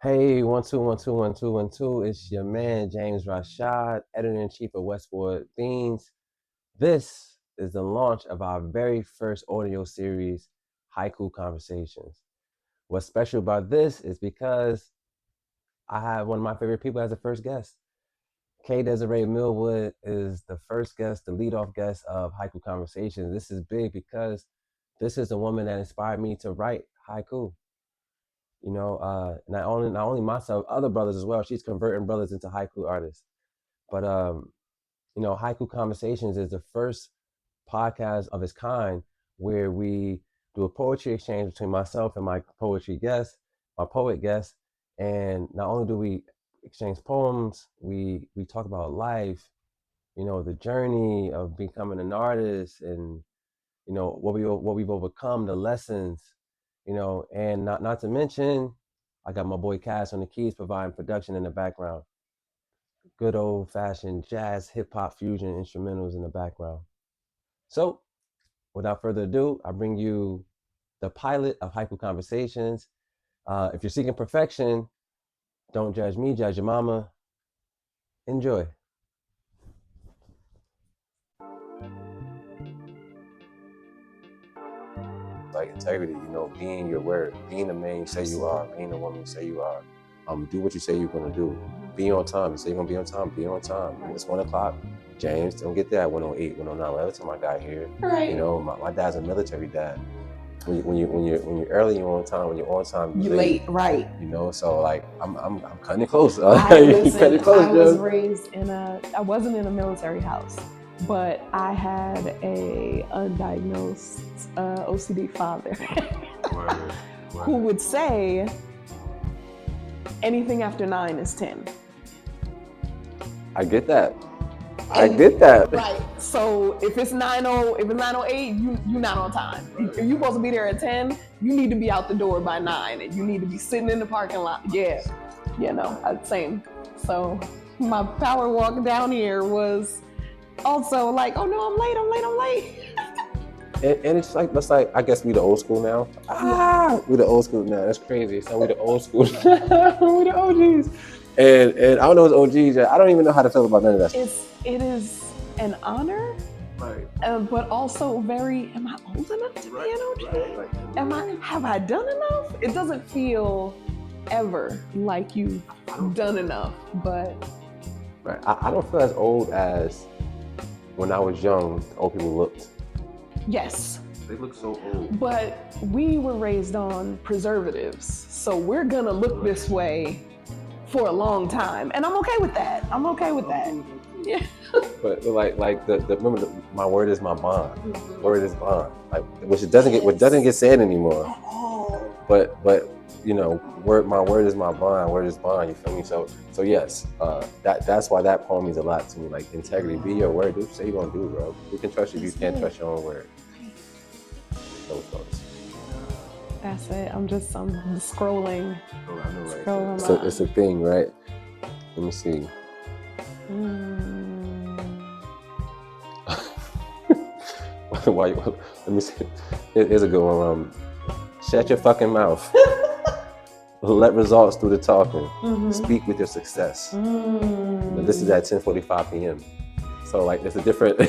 Hey, 1 2 1 2 1 2 1 2. It's your man James Rashad, editor-in-chief of Westwood Beans. This is the launch of our very first audio series, Haiku Conversations. What's special about this is because I have one of my favorite people as a first guest. Desiree Milwood is the first guest, the lead-off guest of Haiku Conversations. This is big because this is the woman that inspired me to write haiku. Not only myself, other brothers as well. She's converting brothers into haiku artists. But Haiku Conversations is the first podcast of its kind where we do a poetry exchange between myself and my poetry guest, my poet guest. And not only do we exchange poems, we talk about life, the journey of becoming an artist, and what we've overcome, the lessons, and not to mention, I got my boy Cas on the keys providing production in the background. Good old fashioned jazz, hip hop fusion instrumentals in the background. So, without further ado, I bring you the pilot of Haiku Conversations. If you're seeking perfection, don't judge me, judge your mama. Enjoy. Like integrity, being your word, being the man you say you are, being the woman you say you are. Do what you say you're gonna do. Be on time. You say you're gonna be on time. Be on time. When it's 1 o'clock, James, don't get there at 1:08, 1:09. Whatever time I got here. Right. My dad's a military dad. When you're early, you're on time. When you're on time, you're late. Right. So like I'm cutting it close. Listen, I was raised I wasn't in a military house, but I had a undiagnosed OCD father who would say anything after 9 is 10. I get that. Right. So if it's 9:08, you're not on time. If you're supposed to be there at 10, you need to be out the door by 9, and you need to be sitting in the parking lot. Yeah, same. So my power walk down here was also like, oh no, I'm late. And it's like, that's like, I guess we the old school now. We the old school now. That's crazy. So we the old school. We the OGs. And I don't know what's OGs yet. I don't even know how to feel about none of that. It is an honor, right? But also very. Am I old enough to be an OG? Have I done enough? It doesn't feel ever like you've done enough, but right. I don't feel as old as when I was young. Old people looked. Yes. They look so old. But we were raised on preservatives, so we're gonna look this way for a long time, and I'm okay with that. Yeah. But like the remember my word is my bond. Mm-hmm. Word is bond. Like which doesn't get said anymore. Oh. But my word is my bond. Word is bond. You feel me? So yes, that's why that poem means a lot to me. Like integrity, be your word. Do what you say you're gonna do, bro. We can trust you. You can't trust your own word. Those thoughts. That's it. I'm scrolling. Oh, I know, right? So it's a thing, right? Let me see. Let me see. Here's a good one. Shut your fucking mouth. Let results do the talking. Mm-hmm. Speak with your success. This is at 10:45 p.m. So like it's a different.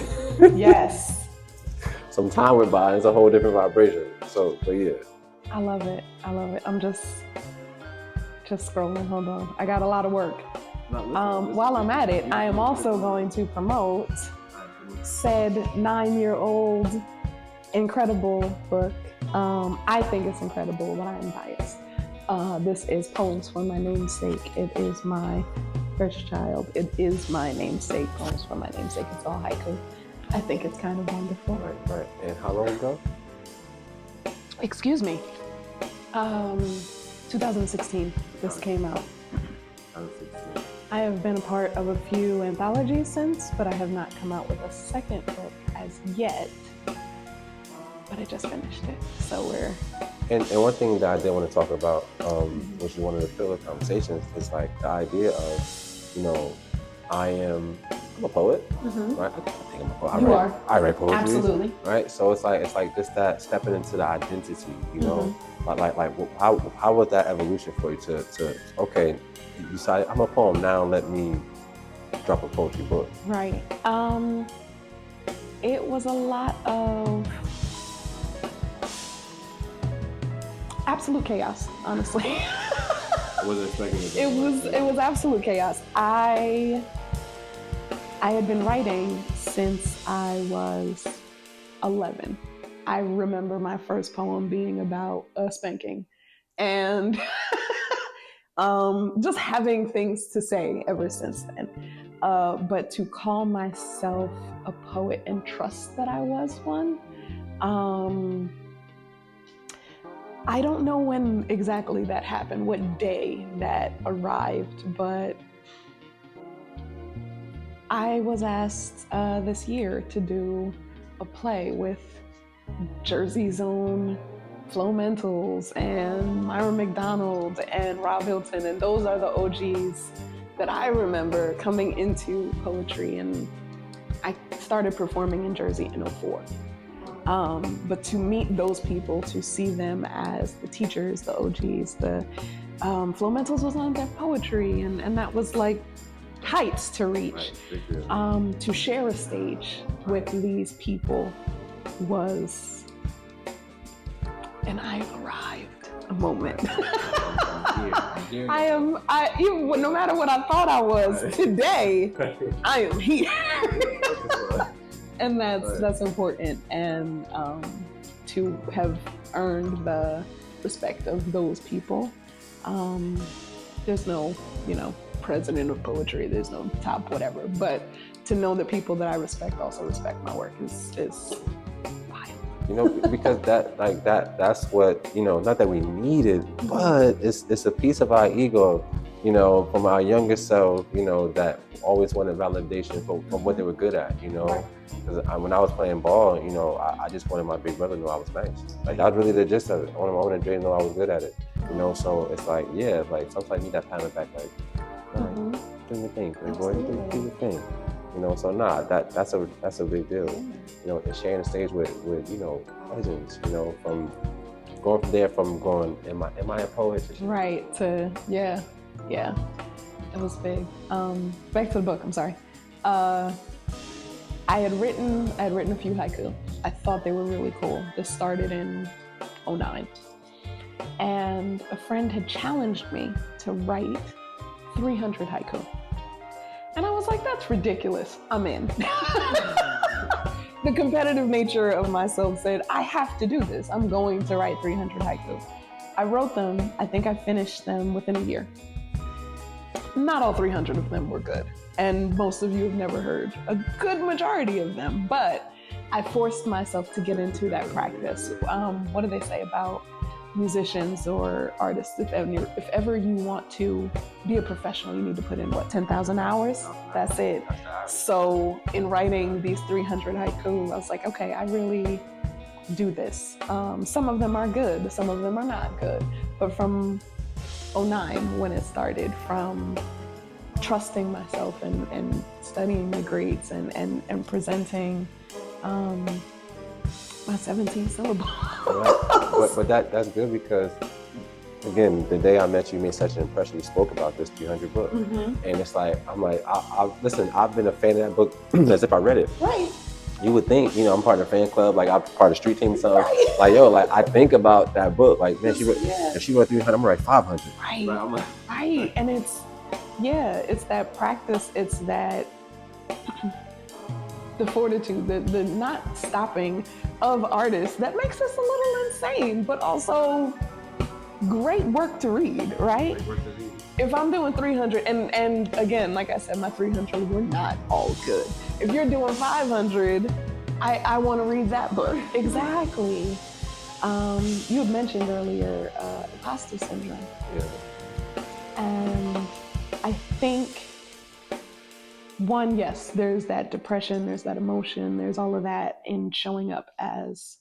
Yes. Some time went by. It's a whole different vibration. So yeah. I love it. I'm just scrolling. Hold on. I got a lot of work. While I'm at it, I am also going to promote said 9-year-old incredible book. I think it's incredible, but I am biased. This is Poems for My Namesake. It is my first child. It is my namesake. Poems for My Namesake. It's all haiku. I think it's kind of wonderful. Right. And how long ago? Excuse me. 2016, this came out. 2016. I have been a part of a few anthologies since, but I have not come out with a second book as yet. But I just finished it, so we're... And one thing that I did want to talk about, which is one of the pillar conversations, is like the idea of, I am I'm a poet, Mm-hmm. right? I think I'm a poet. You are. I write poetry, Absolutely. right? So it's like just that stepping into the identity, you know, like how was that evolution for you to okay, you decided I'm a poem now, let me drop a poetry book. Right. It was a lot of absolute chaos, honestly. I wasn't expecting it. It was absolute chaos. I had been writing since I was 11. I remember my first poem being about a spanking, and just having things to say ever since then. But to call myself a poet and trust that I was one, I don't know when exactly that happened, what day that arrived, but I was asked this year to do a play with Jersey's own Flo Mentals and Myra McDonald and Rob Hilton, and those are the OGs that I remember coming into poetry, and I started performing in Jersey in 2004. But to meet those people, to see them as the teachers, the OGs, the Flo Mentals was on their poetry, and that was like heights to reach. To share a stage with these people was an I've arrived moment. No matter what I thought I was today, I am here. And that's important, and to have earned the respect of those people. There's no, president of poetry, there's no top whatever, but to know that people that I respect also respect my work is wild. Because that's what, not that we need it, but it's a piece of our ego, from our younger self, that always wanted validation from what they were good at, Because when I was playing ball, I just wanted my big brother to know I was nice. Like, that was really the gist of it. I wanted Dre to know I was good at it, So it's like, yeah, like sometimes you need that pat on the back, like, all right, do your thing, boy, do your thing. So that's a big deal. And sharing the stage with legends, from going from there, am I a poet? Right, to yeah. It was big. Back to the book, I'm sorry. I had written a few haiku. I thought they were really cool. This started in 2009. And a friend had challenged me to write 300 haiku. And I was like, that's ridiculous. I'm in. The competitive nature of myself said, I have to do this. I'm going to write 300 haiku. I wrote them. I think I finished them within a year. Not all 300 of them were good. And most of you have never heard a good majority of them. But I forced myself to get into that practice. What do they say about musicians or artists? If ever you want to be a professional, you need to put in 10,000 hours. That's it. So in writing these 300 haiku, I was like, okay, I really do this. Some of them are good, some of them are not good. But from 2009, when it started, from trusting myself and studying the greats and presenting my 17 syllables. But that's good, because again, the day I met you, you made such an impression. You spoke about this 300 book, and it's like, I'm like, listen, I've been a fan of that book as if I read it. Right. You would think, I'm part of the fan club, like I'm part of the street team or something. Right. Like, like I think about that book, like, man, if she wrote 300, I'm gonna write 500. Right. Right. And it's that practice. It's that the fortitude, the not stopping of artists that makes us a little insane, but also great work to read, right? Great work to read. If I'm doing 300, and again, like I said, my 300 were not all good. If you're doing 500, I want to read that book. Exactly. You had mentioned earlier imposter syndrome. Yeah. And I think, one, yes, there's that depression, there's that emotion, there's all of that in showing up as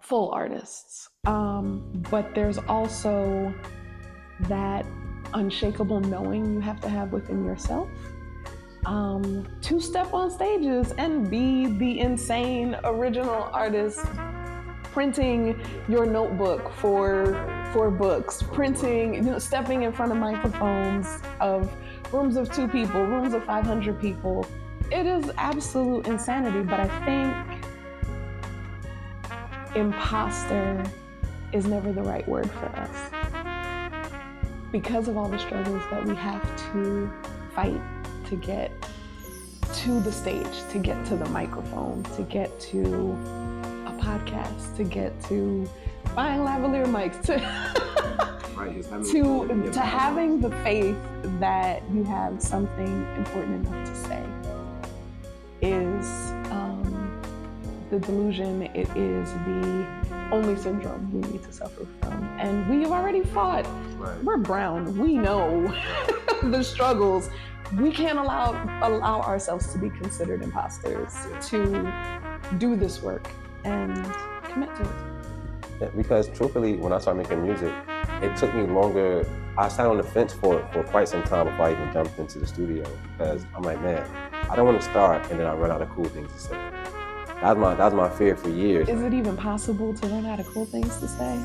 full artists. But there's also that unshakable knowing you have to have within yourself to step on stages and be the insane original artist, printing your notebook for books, printing, stepping in front of microphones of rooms of 2 people, rooms of 500 people. It is absolute insanity, but I think imposter is never the right word for us. Because of all the struggles that we have to fight to get to the stage, to get to the microphone, to get to a podcast, to get to buying lavalier mics, to having the faith that you have something important enough to say is the delusion. It is the only syndrome we need to suffer from. And we've already fought. Right. We're brown. We know the struggles. We can't allow ourselves to be considered imposters, to do this work and commit to it. Yeah, because truthfully, when I started making music, it took me longer. I sat on the fence for quite some time before I even jumped into the studio, because I'm like, man, I don't want to start and then I run out of cool things to say. That was my fear for years. Is it even possible to run out of cool things to say?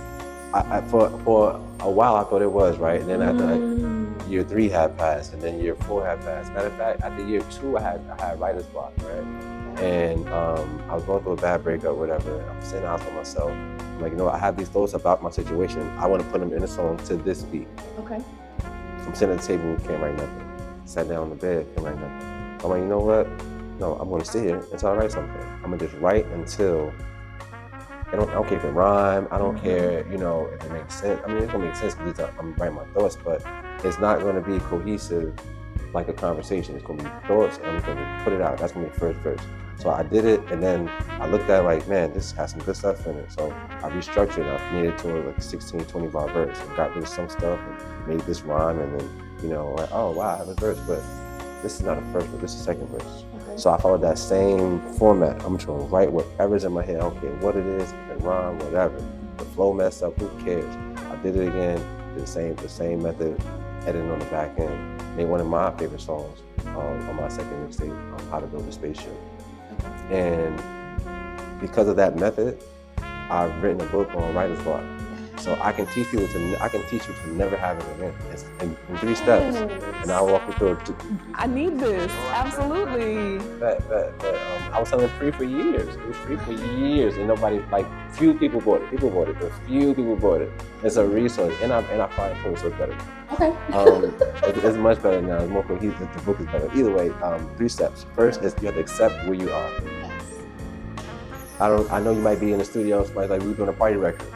For a while I thought it was, right? And then after year 3 had passed, and then year 4 had passed. Matter of fact, after year 2 I had writer's block, right? And I was going through a bad breakup, whatever. I'm sitting in the house with myself. I'm like, I have these thoughts about my situation. I want to put them in a song to this beat. Okay. I'm sitting at the table, can't write nothing. Sat down on the bed, can't write nothing. I'm like, you know what? No, I'm going to sit here until I write something. I'm going to just write until, I don't care if it rhymes, I don't care, if it makes sense. I mean, it's going to make sense because I'm writing my thoughts, but it's not going to be cohesive like a conversation. It's going to be thoughts, and I'm going to put it out. That's going to be the first verse. So I did it, and then I looked at it like, man, this has some good stuff in it. So I restructured it. I made it to like a 16, 20 bar verse, and got rid of some stuff, and made this rhyme, and then, like, oh, wow, I have a verse, but this is not a first verse, this is a second verse. Okay. So I followed that same format. I'm just gonna write whatever's in my head. I don't care what it is, it can rhyme, whatever. The flow messed up, who cares? I did it again, did the same method, editing on the back end. Made one of my favorite songs on my second mixtape, How to Build a Spaceship. And because of that method, I've written a book on writer's block. So I can teach you to never have it again. It's in 3 steps, and I'll walk you through it. I need this, absolutely. I was selling free for years. It was free for years, and nobody, few people bought it. People bought it, but few people bought it. It's a resource, and I find it so better. Okay. It's much better now. It's more cohesive. The book is better. Either way, 3 steps. First is you have to accept where you are. Yes. I know you might be in the studio. Somebody's like, we're doing a party record.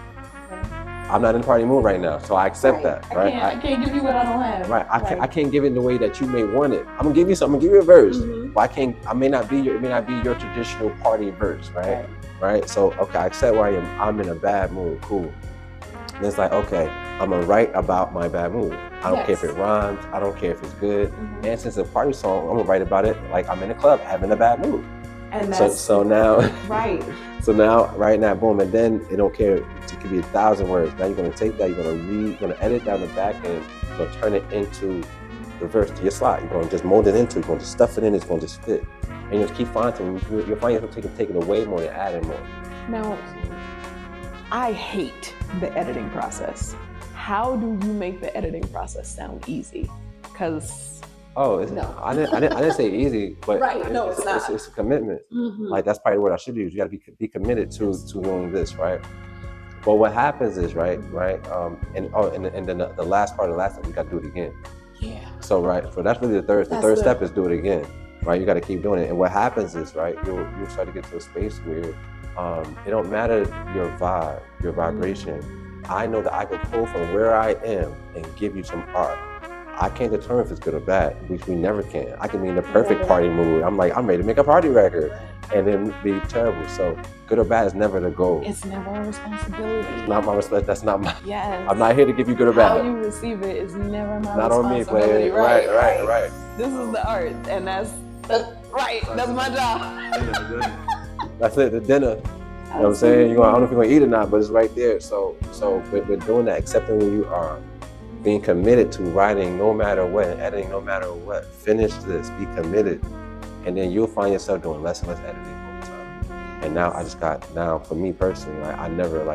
I'm not in the party mood right now, so I accept that, right? I can't give you what I don't have. Right, I can't give it in the way that you may want it. I'm gonna give you something, I'm gonna give you a verse, but it may not be your traditional party verse, right? Right, so, okay, I accept where I am. I'm in a bad mood, cool. And it's like, okay, I'm gonna write about my bad mood. I don't care if it rhymes, I don't care if it's good. And since it's a party song, I'm gonna write about it like I'm in a club having a bad mood. And that's so now, right. So now, right now, boom, and then it don't care. It could be 1,000 words. Now you're gonna take that, you're gonna edit down the back end, you're gonna turn it into the verse to your slot. You're gonna just mold it into it, you're gonna just stuff it in, it's gonna just fit. And you just keep finding, you'll find yourself taking away more and adding more. Now, I hate the editing process. How do you make the editing process sound easy? Because no. I didn't say easy, but right. No, it's not. It's a commitment. Like that's probably what I should use. You got to be committed to doing this, right? But what happens is, right, and then the last part of the last step, you got to do it again. Yeah. So so that's really the third. The third step is do it again, right? You got to keep doing it. And what happens is, right, you'll start to get to a space where it don't matter your vibe, your vibration. I know that I can pull from where I am and give you some art. I can't determine if it's good or bad, which we never can. I can be in the perfect party mood. I'm like, I'm ready to make a party record, and then be terrible. So good or bad is never the goal. It's never a responsibility. It's not my responsibility. That's not my. Yes. I'm not here to give you good or bad. How you receive it is never my not responsibility. Not on me, player. Right. This is the art, and that's right. That's my job. That's it. The dinner. You know what I'm saying? I don't know if you're gonna eat or not, but it's right there. So we're doing that, accepting who you are. being committed to writing no matter what, and editing no matter what. Finish this, be committed, and then you'll find yourself doing less and less editing over time. And now for me personally, like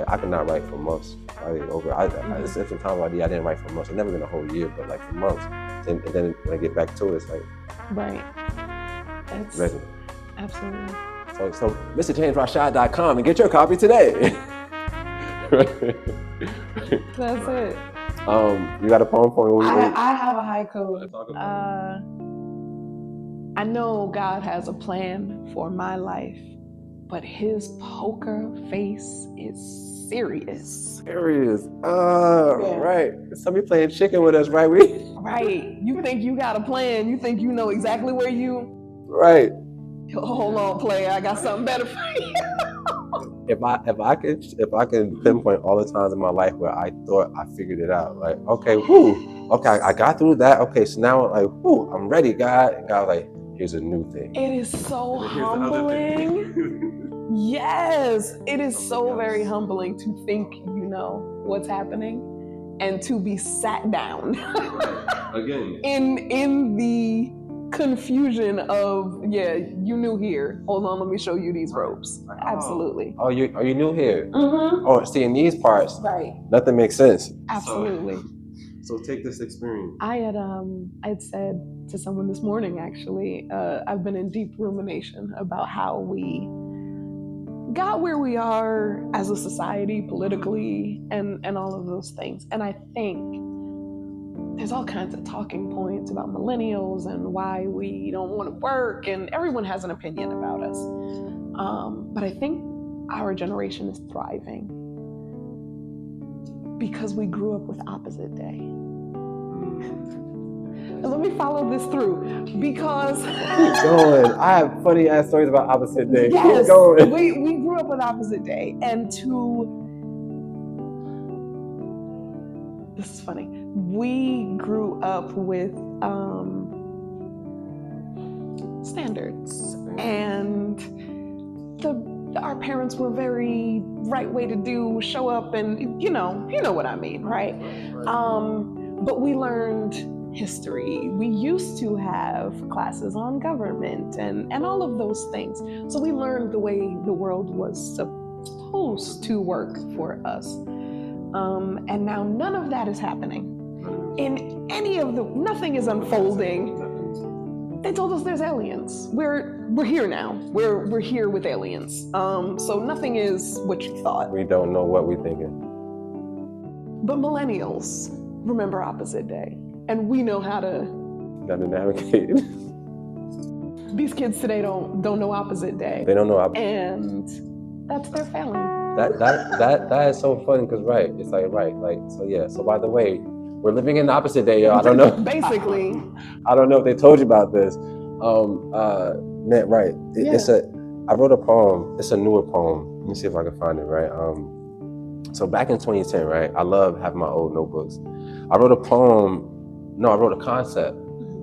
I could not write for months. It's some time I didn't write for months. It's never been a whole year, but like for months. And then when I get back to it, it's like right. That's ready. Absolutely. So MrJamesRashad.com and get your copy today. That's it. You got a poem for me? I have a haiku. I know God has a plan for my life, but his poker face is serious. Serious. Right. Somebody playing chicken with us, right? Right. You think you got a plan. You think you know exactly where you... Right. Hold on, player. I got something better for you. If I could pinpoint all the times in my life where I thought I figured it out, like, okay, I got through that. Okay, so now like, I'm ready, God. And God, like, here's a new thing. It is so humbling. Yes, it is so very humbling to think you know what's happening and to be sat down again in the confusion of, you new here. Hold on, let me show you these ropes. Absolutely. Oh, are you new here? Mm-hmm. Oh, see, in these parts, right? Nothing makes sense. Absolutely. So take this experience. I had said to someone this morning, actually, I've been in deep rumination about how we got where we are as a society, politically, and all of those things. And I think there's all kinds of talking points about millennials and why we don't want to work, and everyone has an opinion about us. But I think our generation is thriving because we grew up with opposite day. And let me follow this through, because keep going. I have funny ass stories about opposite day. Yes, keep going. We grew up with opposite day, and this is funny. We grew up with standards, and our parents were very right way to do, show up, and you know what I mean, right? But we learned history. We used to have classes on government and all of those things. So we learned the way the world was supposed to work for us. And now none of that is happening. In any of nothing is unfolding. They told us there's aliens. We're here now. We're here with aliens. So nothing is what you thought. We don't know what we're thinking. But millennials remember opposite day, and we know how to navigate. These kids today don't know opposite day. They don't know and that's their failing. That is so funny, because it's like so by the way, we're living in the opposite day, yo. I don't know. Basically. I don't know if they told you about this. Man, right. I wrote a poem. It's a newer poem. Let me see if I can find it, right? So back in 2010, right? I love having my old notebooks. I wrote a concept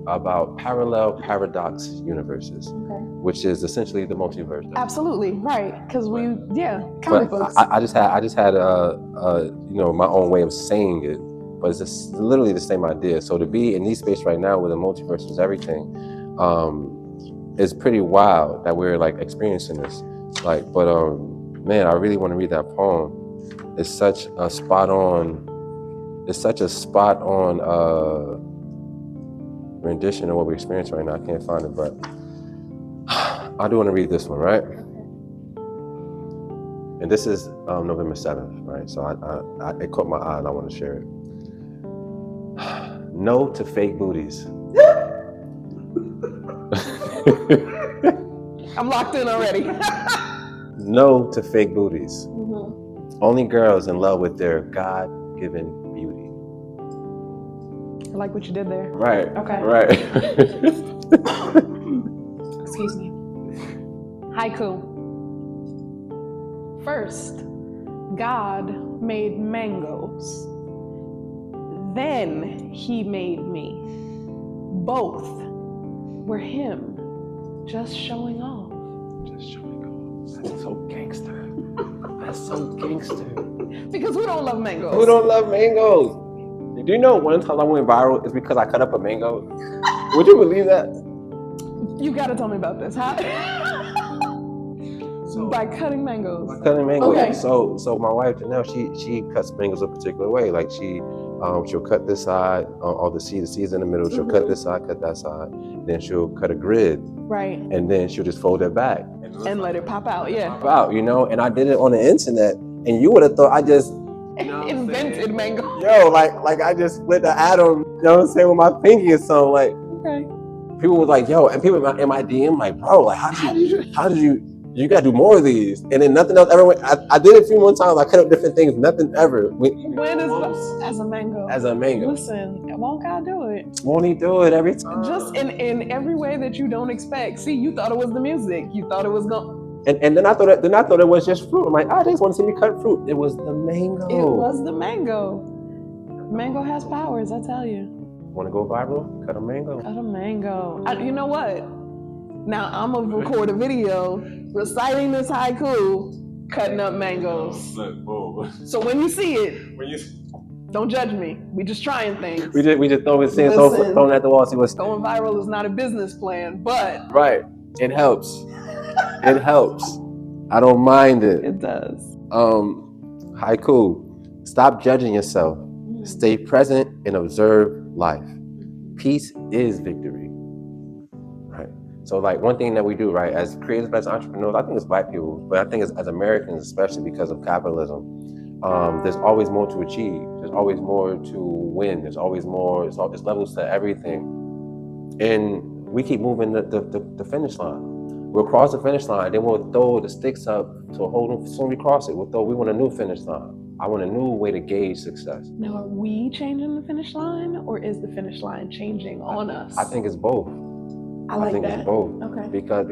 about parallel paradox universes, which is essentially the multiverse. Absolutely, right? Because comic books. I just had my own way of saying it, but it's just literally the same idea. So to be in these space right now where the multiverse is everything, is pretty wild that we're like experiencing this. Man, I really want to read that poem. It's such a spot on rendition of what we're experiencing right now. I can't find it, but I do want to read this one, right? And this is November 7th, right? So it caught my eye and I want to share it. No to fake booties. I'm locked in already. No to fake booties. Only girls in love with their God-given beauty. I like what you did there. Right. Okay. Right. Excuse me. Haiku. First, God made mangoes. Then he made me. Both were him, just showing off. Just showing off. That's so gangster. That's so gangster. Because who don't love mangoes? Who don't love mangoes? Do you know one time I went viral is because I cut up a mango? Would you believe that? You gotta tell me about this. How? By cutting mangoes. Cutting mangoes. Okay. So my wife Janelle, she cuts mangoes a particular way. Like she'll cut this side, all the seeds in the middle. She'll cut this side, cut that side. Then she'll cut a grid. Right. And then she'll just fold it back and let it pop out. Yeah. Pop out, you know. And I did it on the internet, and you would have thought I just invented mango. Yo, like I just split the atom. You know what I'm saying, with my pinky or something. Like, okay. People were like, yo, and people in my DM like, bro, like, how did you gotta do more of these? And then nothing else ever went. I did it a few more times. I cut up different things. Nothing ever went. When is as a mango? As a mango. Listen, won't God do it? Won't he do it every time? Just in every way that you don't expect. See, you thought it was the music. You thought it was going. And then I thought it was just fruit. I'm like, I just want to see me cut fruit. It was the mango. It was the mango. Mango has powers, I tell you. Want to go viral? Cut a mango. Cut a mango. You know what? Now I'm gonna record a video reciting this haiku, cutting up mangoes. So when you see it, don't judge me. We just trying things. We just throwing at the wall, see what's going viral is not a business plan, but right. It helps. It helps. I don't mind it. It does. Haiku. Stop judging yourself. Stay present and observe life. Peace is victory. Right. So like one thing that we do, right, as creators, as entrepreneurs, I think it's Black people, but I think it's as Americans, especially because of capitalism, there's always more to achieve. There's always more to win. There's always more. There's levels to everything. And we keep moving the finish line. We'll cross the finish line, then we'll throw the sticks up to a whole new, soon we cross it, we want a new finish line. I want a new way to gauge success. Now, are we changing the finish line, or is the finish line changing on us? I think it's both. I think it's both. Okay. Because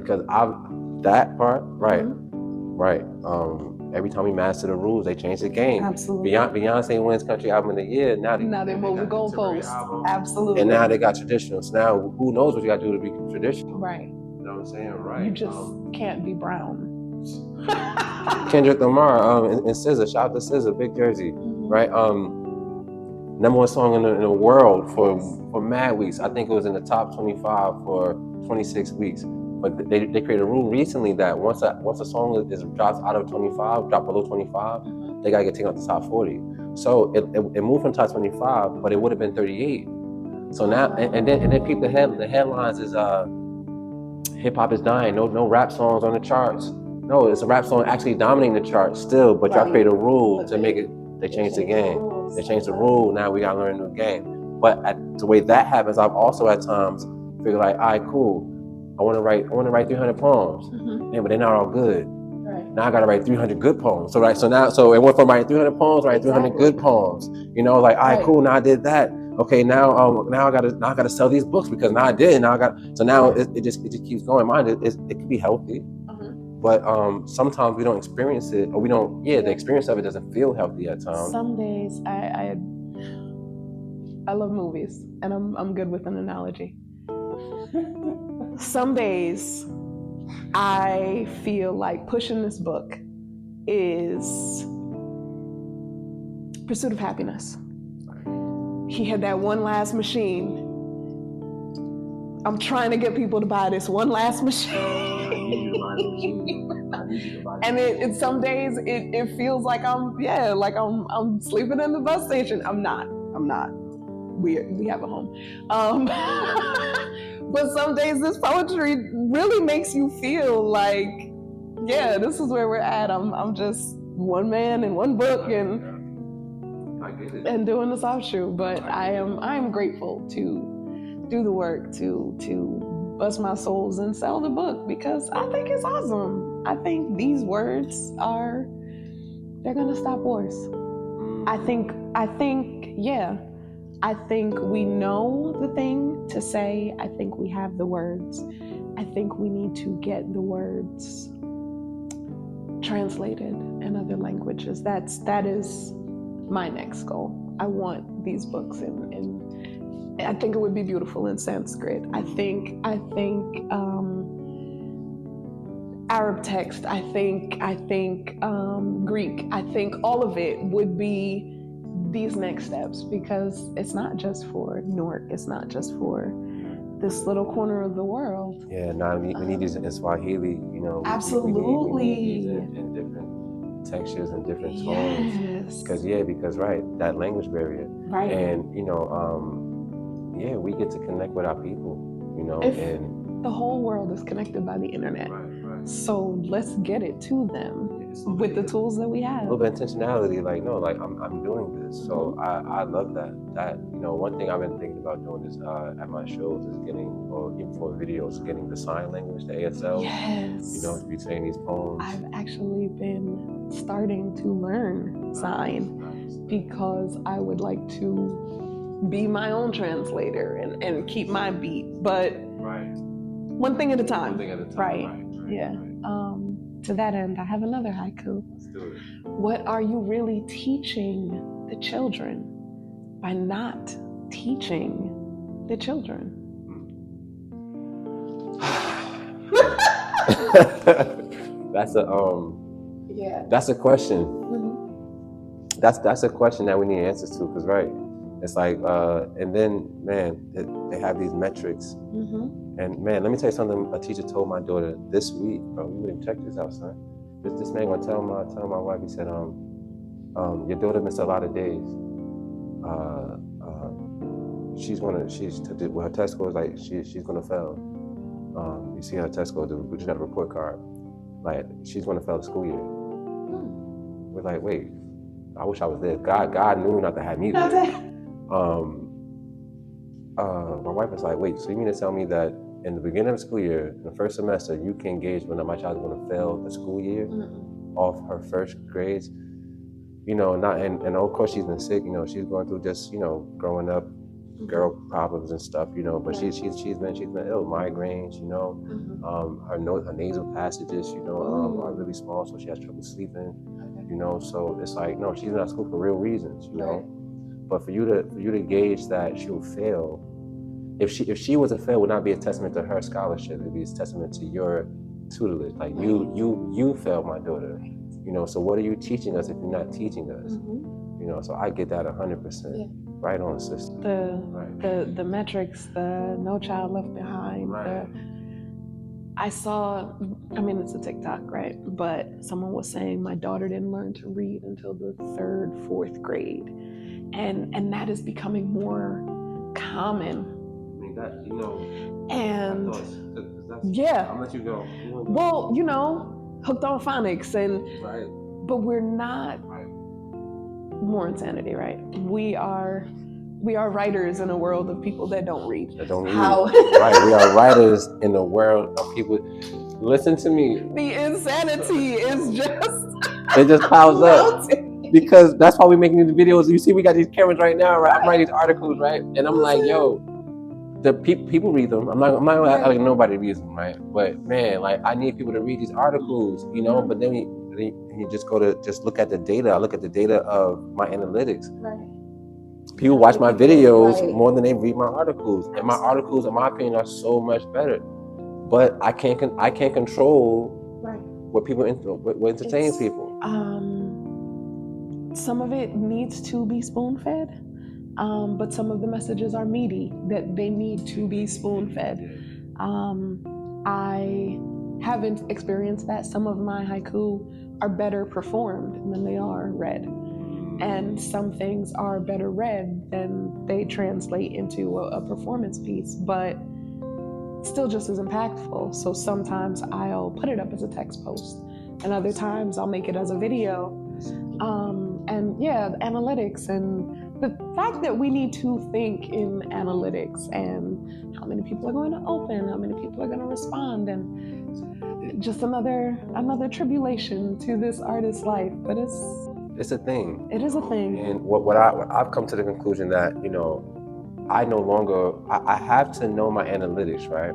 that part, right, right. Every time we master the rules, they change the game. Absolutely. Beyonce wins Country Album of the Year. Now they move the goalposts. Absolutely. And now they got traditional. So now who knows what you got to do to be traditional? Right. You know what I'm saying? Right. You just can't be brown. Kendrick Lamar and SZA, shout out to SZA, Big Jersey, right? Number one song in the world for mad weeks. I think it was in the top 25 for 26 weeks. But they created a rule recently that once a song is drops out of 25, drop below 25, they gotta get taken out the top 40. So it moved from top 25, but it would have been 38. So now and then peep the headlines is hip hop is dying. No rap songs on the charts. No, it's a rap song actually dominating the charts still, but y'all create a rule to make it. They changed the game. They changed the rule. Now we gotta learn a new game. But the way that happens, I've also at times figured like, all right, cool. I want to write 300 poems. Yeah, but they're not all good. Right. Now I gotta write 300 good poems. So it went from writing 300 poems, write 300 good poems. You know, like, all right, cool. Now I did that. Okay, now I gotta sell these books because now I did. Now I got. So now it just keeps going. Mind it can be healthy. But sometimes we don't experience it, or we don't. Yeah, the experience of it doesn't feel healthy at times. Some days I love movies, and I'm good with an analogy. Some days I feel like pushing this book is Pursuit of Happiness. He had that one last machine. I'm trying to get people to buy this one last machine. And some days it feels like I'm sleeping in the bus station. I'm not. We have a home. But some days this poetry really makes you feel like, yeah, this is where we're at. I'm just one man in one book and doing this offshoot. But I am grateful to do the work to bust my souls and sell the book because I think it's awesome. I think these words they're gonna stop wars. I think we know the thing to say. I think we have the words. I think we need to get the words translated in other languages. That is my next goal. I want these books in I think it would be beautiful in Sanskrit. I think Arab text. I think Greek. I think all of it would be these next steps, because it's not just for Newark, it's not just for this little corner of the world. Yeah, we need these in Swahili, you know. Absolutely. We need these in different textures and different tones. Because right, that language barrier. Right. And, you know, we get to connect with our people, you know. And the whole world is connected by the internet. Right. So let's get it to them with the tools that we have. A little bit of intentionality, like, no, like I'm doing this. So I love that. That, you know, one thing I've been thinking about doing is at my shows is getting, or even for videos, getting the sign language, the ASL. Yes. You know, to be saying these poems. I've actually been starting to learn sign because I would like to be my own translator and keep my beat, but one thing at a time. Right. Yeah. To that end, I have another haiku. Let's do it. What are you really teaching the children by not teaching the children? That's a question. Mm-hmm. That's a question that we need answers to, because it's like, and then, man, they have these metrics. Mm-hmm. And man, let me tell you something. A teacher told my daughter this week, bro. You wouldn't check this out, son. This man gonna tell my wife. He said, your daughter missed a lot of days. With her test scores, like she's gonna fail. You see her test scores. We just got a report card. Like she's gonna fail the school year. We're like, wait. I wish I was there. God knew not to have me there. My wife was like, wait, so you mean to tell me that in the beginning of the school year, in the first semester, you can gauge whether my child is going to fail the school year off her first grades? You know, and of course she's been sick, you know, she's going through just, you know, growing up, girl problems and stuff, you know, but she's been ill, migraines, you know, her nasal passages, you know, are really small, so she has trouble sleeping, you know, so it's like, no, she's not at school for real reasons, you know. But for you to gauge that she'll fail, if she was a fail, would not be a testament to her scholarship. It'd be a testament to your tutelage. Like you failed my daughter, you know. So what are you teaching us if you're not teaching us? You know. So I get that 100%. Yeah. Right on, sister. The metrics, the No Child Left Behind. I saw, I mean, it's a TikTok, right? But someone was saying my daughter didn't learn to read until the 3rd, 4th grade. And that is becoming more common. I mean, that, you know. And I'll let you go. Well, you know, hooked on phonics but we're not more insanity, right? We are writers in a world of people that don't read. We are writers in a world of people. Listen to me. The insanity is just it just piles up. Because that's why we're making these videos. You see, we got these cameras right now, right? I'm writing these articles, right? And I'm like, yo, the people read them. I'm not gonna act like nobody reads them, right? But man, like I need people to read these articles, you know. But then you just look at the data. I look at the data of my analytics. Right. People watch my videos more than they read my articles, and my articles, in my opinion, are so much better. But I can't control what people what entertains people. Some of it needs to be spoon-fed, but some of the messages are meaty, that they need to be spoon-fed. I haven't experienced that. Some of my haiku are better performed than they are read. And some things are better read than they translate into a performance piece, but still just as impactful. So sometimes I'll put it up as a text post, and other times I'll make it as a video. And yeah, the analytics and the fact that we need to think in analytics and how many people are going to open, how many people are going to respond, and just another tribulation to this artist's life. But it's a thing. It is a thing. And what I've come to the conclusion that, you know, I no longer, I have to know my analytics, right?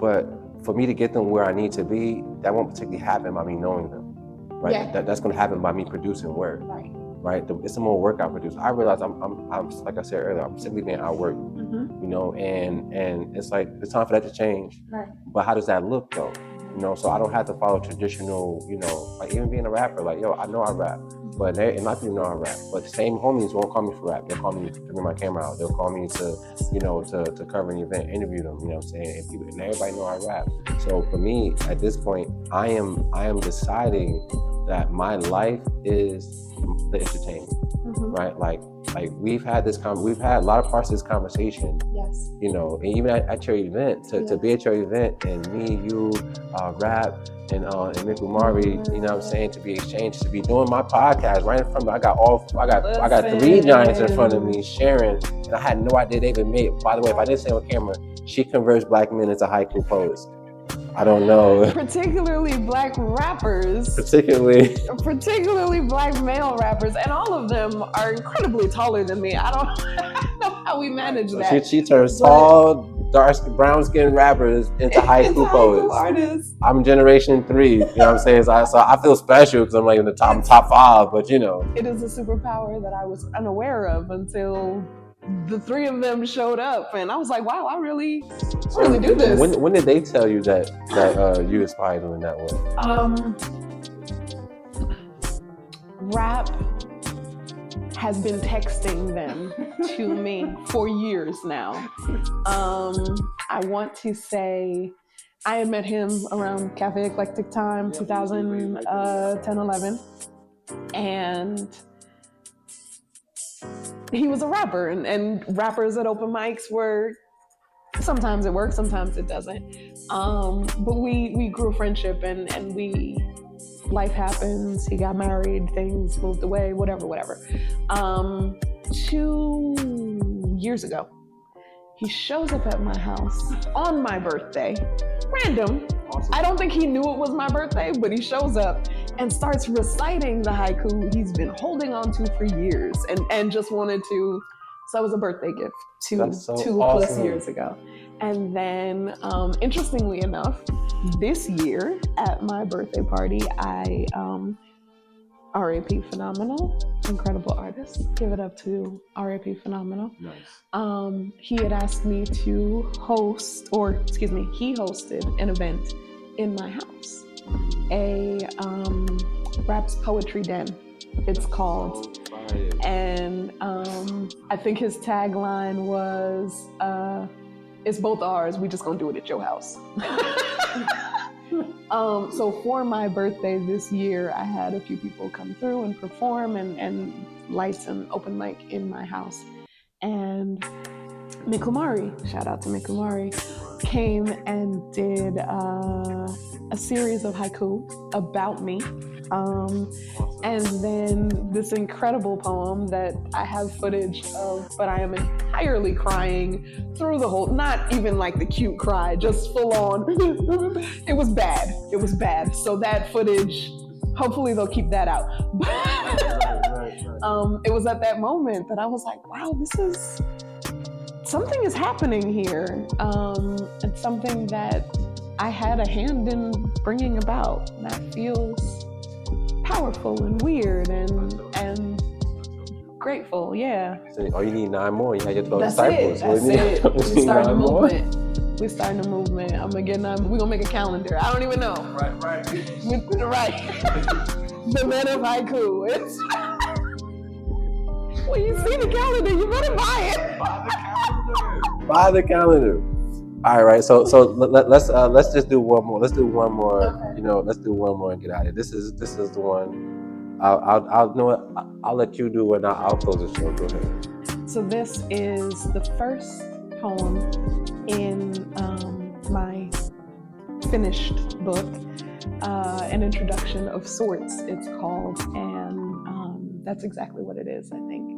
But for me to get them where I need to be, that won't particularly happen by me knowing them, right? Yeah. That's going to happen by me producing work, right? It's the more work I produce. I realize I'm like I said earlier, I'm simply being outworked, you know, and it's like, it's time for that to change. Right. But how does that look though? You know, so I don't have to follow traditional, you know, like even being a rapper, like, yo, I know I rap, But and a lot of people know I rap. But the same homies won't call me for rap. They'll call me to bring my camera out. They'll call me to, to cover an event, interview them. You know what I'm saying? And everybody know I rap. So for me, at this point, I am deciding that my life is the entertainment, right? Like we've had a lot of parts of this conversation. Yes. And even at your event, to be at your event, and me, you, Rap, and Miku Mari, you know what I'm saying, to be exchanged, to be doing my podcast right in front of me. I got 3 giants in front of me sharing, and I had no idea they even made it. By the way, if I didn't say on camera, she converts black men into haiku poets. I don't know. Particularly black rappers. Particularly black male rappers, and all of them are incredibly taller than me. I don't know how we manage that. She turns tall, dark, brown-skinned rappers into haiku poets. Artists. I'm generation 3. You know what I'm saying? So I feel special because I'm like in the top 5, but It is a superpower that I was unaware of until the 3 of them showed up, and I was like, wow, I really do this. When did they tell you that you inspired them in that way? Rap has been texting them to me for years now. I want to say I had met him around Cafe Eclectic time, 2010-11, and he was a rapper, and rappers at open mics were, sometimes it works, sometimes it doesn't. But we grew a friendship, and life happens. He got married, things moved away, whatever. 2 years ago, he shows up at my house on my birthday, random. Awesome. I don't think he knew it was my birthday, but he shows up and starts reciting the haiku he's been holding on to for years, and just wanted to. So it was a birthday gift two awesome. plus years ago. And then, interestingly enough, this year at my birthday party, I RAP Phenomenal, incredible artist. Give it up to RAP Phenomenal. Nice. He had asked me to he hosted an event in my house, a Raps Poetry Den, it's called. And I think his tagline was, it's both ours, we just gonna do it at your house. So for my birthday this year, I had a few people come through and perform and lights and open mic in my house. And Miku Mari, shout out to Miku Mari, came and did a series of haiku about me. And then this incredible poem that I have footage of, but I am entirely crying through the whole, not even like the cute cry, just full on. It was bad. So that footage, hopefully they'll keep that out. It was at that moment that I was like, wow, something is happening here. It's something that I had a hand in bringing about. And that feels powerful and weird and grateful, yeah. So, you need 9 more. You had your 12 That's disciples. That's it. We're starting a movement. We're starting a movement. I'm gonna get 9. We're gonna make a calendar. I don't even know. Right. Right. The Men of Haiku. When you see the calendar, you better buy it. Buy the calendar. All right, so let's just do one more. Let's do one more. Okay. Let's do one more and get out of here. This is the one. I'll know what. I'll let you do it. And I'll close the show. Go ahead. So this is the first poem in my finished book, an introduction of sorts. It's called, and that's exactly what it is, I think.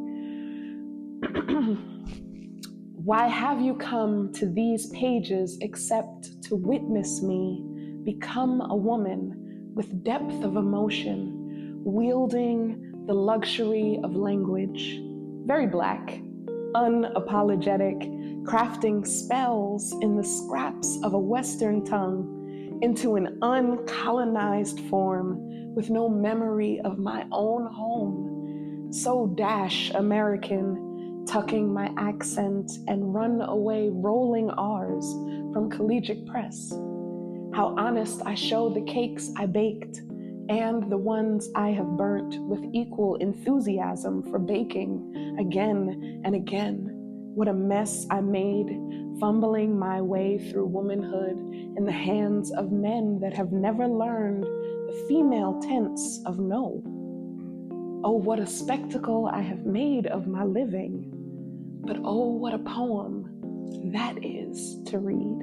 Why have you come to these pages except to witness me become a woman with depth of emotion, wielding the luxury of language, very black, unapologetic, crafting spells in the scraps of a Western tongue into an uncolonized form with no memory of my own home, so dash American, tucking my accent and run away rolling R's from collegiate press. How honest I show the cakes I baked, and the ones I have burnt with equal enthusiasm for baking again and again. What a mess I made, fumbling my way through womanhood in the hands of men that have never learned the female tense of no. Oh, what a spectacle I have made of my living, but oh, what a poem that is to read.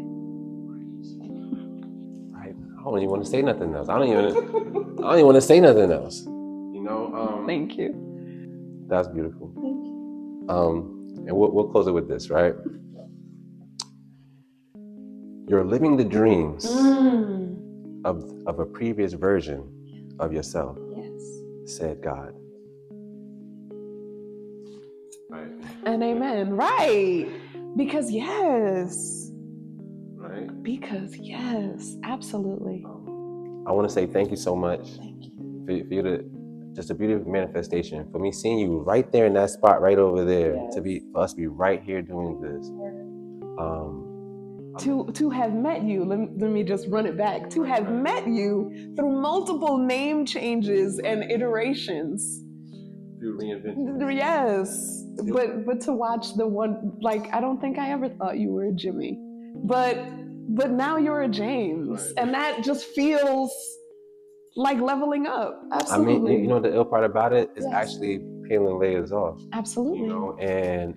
Right. I don't even want to say nothing else. I don't even want to say nothing else. You know. Thank you. That's beautiful. Thank you. And we'll close it with this, right? You're living the dreams of a previous version of yourself. Yes. Said God. Right. And amen. Right. Because yes. Right. Because yes, absolutely. I want to say thank you so much. Thank you. For you to, just a beautiful manifestation. For me seeing you right there in that spot right over there, yes. for us to be right here doing this. To have met you, let me just run it back. To have met you through multiple name changes and iterations. Through reinvention. Yes. But to watch the one, like, I don't think I ever thought you were a Jimmy. But now you're a James. Right. And that just feels like leveling up. Absolutely. I mean, you know, the ill part about it is actually peeling layers off. Absolutely. You know, and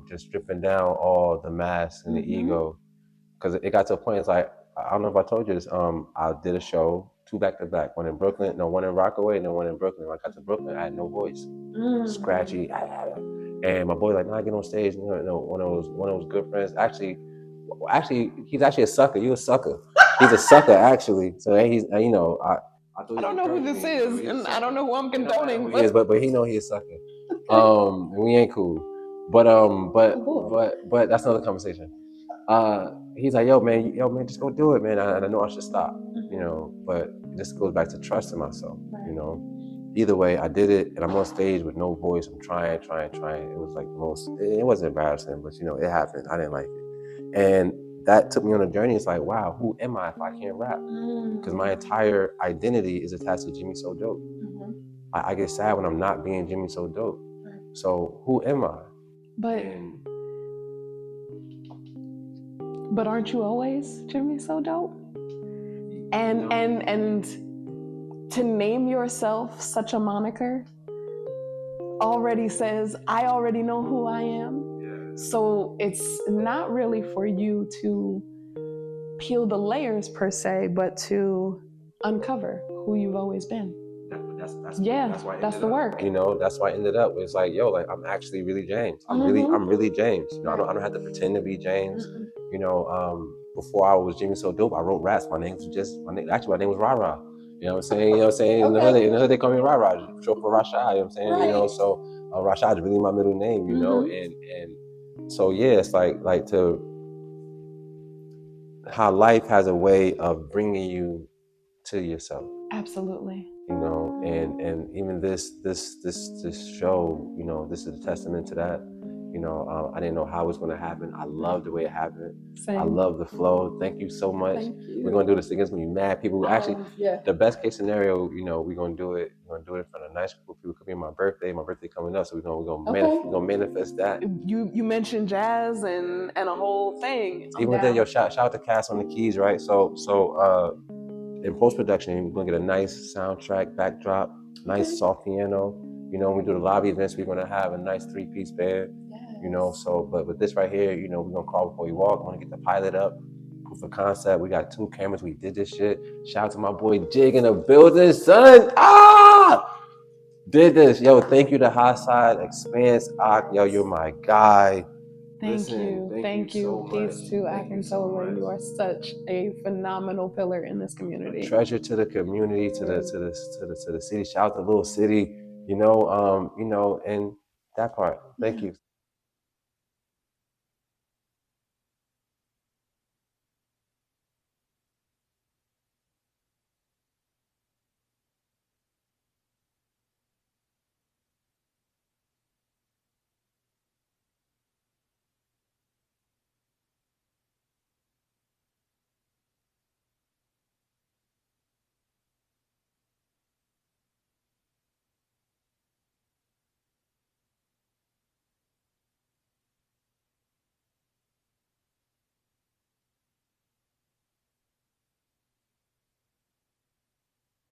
just stripping down all the masks and the ego. Because it got to a point, it's like, I don't know if I told you this, I did a show, 2 back-to-back, one in Brooklyn, one in Rockaway, and then one in Brooklyn. When I got to Brooklyn, I had no voice, scratchy, and my boy like, nah, get on stage. You know, one of those good friends. Actually, he's actually a sucker. You a sucker. He's a sucker, actually. So he's, you know, I don't know who this is, and I don't know who I'm condoning. But he know he's a sucker. And we ain't cool. But that's another conversation. He's like, yo man, just go do it, man. I know I should stop, you know, but this goes back to trusting myself, you know. Either way, I did it, and I'm on stage with no voice. I'm trying. It was like it wasn't embarrassing, but you know, it happened. I didn't like it, and that took me on a journey. It's like, wow, who am I if I can't rap? Because my entire identity is attached to Jimmy So Dope. I get sad when I'm not being Jimmy So Dope. So who am I? But aren't you always Jimmy So Dope? And to name yourself such a moniker already says, I already know who I am. Yeah. So it's not really for you to peel the layers per se, but to uncover who you've always been. That's the work. You know, that's why I ended up. It's like, yo, like I'm actually really James. I'm really James. You know, I don't have to pretend to be James. You know, before I was Jimmy So Dope, I wrote raps. My name was Rara. You know what I'm saying? You know what I'm saying? In the hood they call me Rara, short for Rashad. You know what I'm saying? Right. You know, so Rashad is really my middle name. You know, and so yeah, it's like to how life has a way of bringing you to yourself. Absolutely. You know, and even this show, you know, this is a testament to that. You know, I didn't know how it was going to happen. I love the way it happened. Same. I love the flow. Thank you so much. Thank you. We're going to do this again. It's going to be mad people. Actually, the best case scenario, you know, we're going to do it. We're going to do it in front of a nice group of people. It could be my birthday. My birthday coming up, so we're going to manifest that. You mentioned jazz and a whole thing. Even then, yo, shout out to Cas on the keys, right? So in post-production, we're going to get a nice soundtrack, backdrop, nice soft piano. You know, when we do the lobby events, we're going to have a nice 3-piece band. Yes. You know, so, but with this right here, you know, we're going to crawl before we walk. We're going to get the pilot up, proof of concept. We got 2 cameras. We did this shit. Shout out to my boy Jig in the building, son. Did this. Yo, thank you to High Side Expanse. Yo, you're my guy. Thank you. Peace to Akintola. You are such a phenomenal pillar in this community. A treasure to the community, to the city. Shout out to Little City, you know, and that part. Thank you.